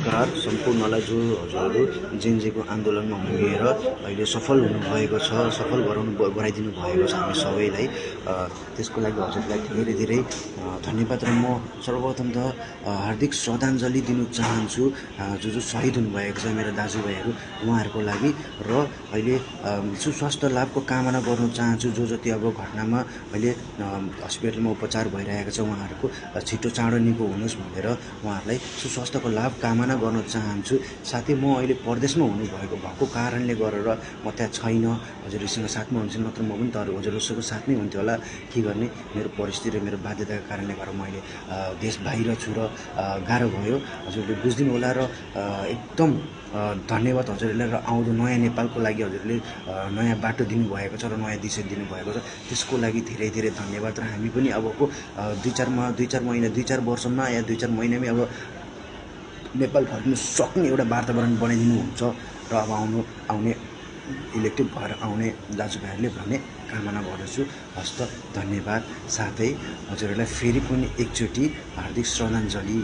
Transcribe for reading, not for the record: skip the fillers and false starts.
नमस्कार सम्पूर्णलाई जो हजुरहरू जेनजेको आन्दोलनमा हुमिएर अहिले सफल हुनुभएको छ, सफल गराइदिनु भएको छ हामी सबैलाई। त्यसको लागि हजुरलाई धेरै धेरै धन्यवाद र म सर्वप्रथम त हार्दिक श्रद्धाञ्जली दिन चाहन्छु जो शहीद हुनुभएको छ मेरा दाजुभाइहरू उहाँहरूको लागि। र अहिले सुस्वास्थ्य लाभको कामना गर्न चाहन्छु जो जति अब घटनामा अहिले हस्पिटलमा उपचार भइरहेको छ उहाँहरूको छिटो चाँडो निको हुनुहोस् भनेर उहाँहरूलाई सुस्वास्थ्यको लाभ कामना गर्न चाहन्छु। साथै म अहिले परदेशमा भएको कारणले गरेर म त्यहाँ छैन, हजुरहरूसँग साथमा हुन्छु, नत्र म पनि त हजुरहरूसँग साथमै हुन्थ्यो होला। के गर्ने, मेरो परिस्थिति र मेरो बाध्यताको कारणले गर्दा म अहिले देश बाहिर छु र गाह्रो भयो, हजुरले बुझिदिनु होला। र एकदम धन्यवाद हजुरहरूलाई। र आउँदो नयाँ नेपालको लागि हजुरले नयाँ बाटो दिनुभएको छ र नयाँ दिशा दिनुभएको छ, त्यसको लागि धेरै धेरै धन्यवाद। र हामी पनि अबको 2-4 वर्षमा या 2-4 महिनामै अब नेपाल फर्किनु सक्ने एउटा वातावरण बनाइदिनुहुन्छ र अब आउने इलेक्टिभ भएर आउने दाजुभाइहरूले भन्ने कामना गर्दछु। हस्त धन्यवाद। साथै हजुरहरूलाई फेरि पनि एकचोटि हार्दिक श्रद्धाञ्जली।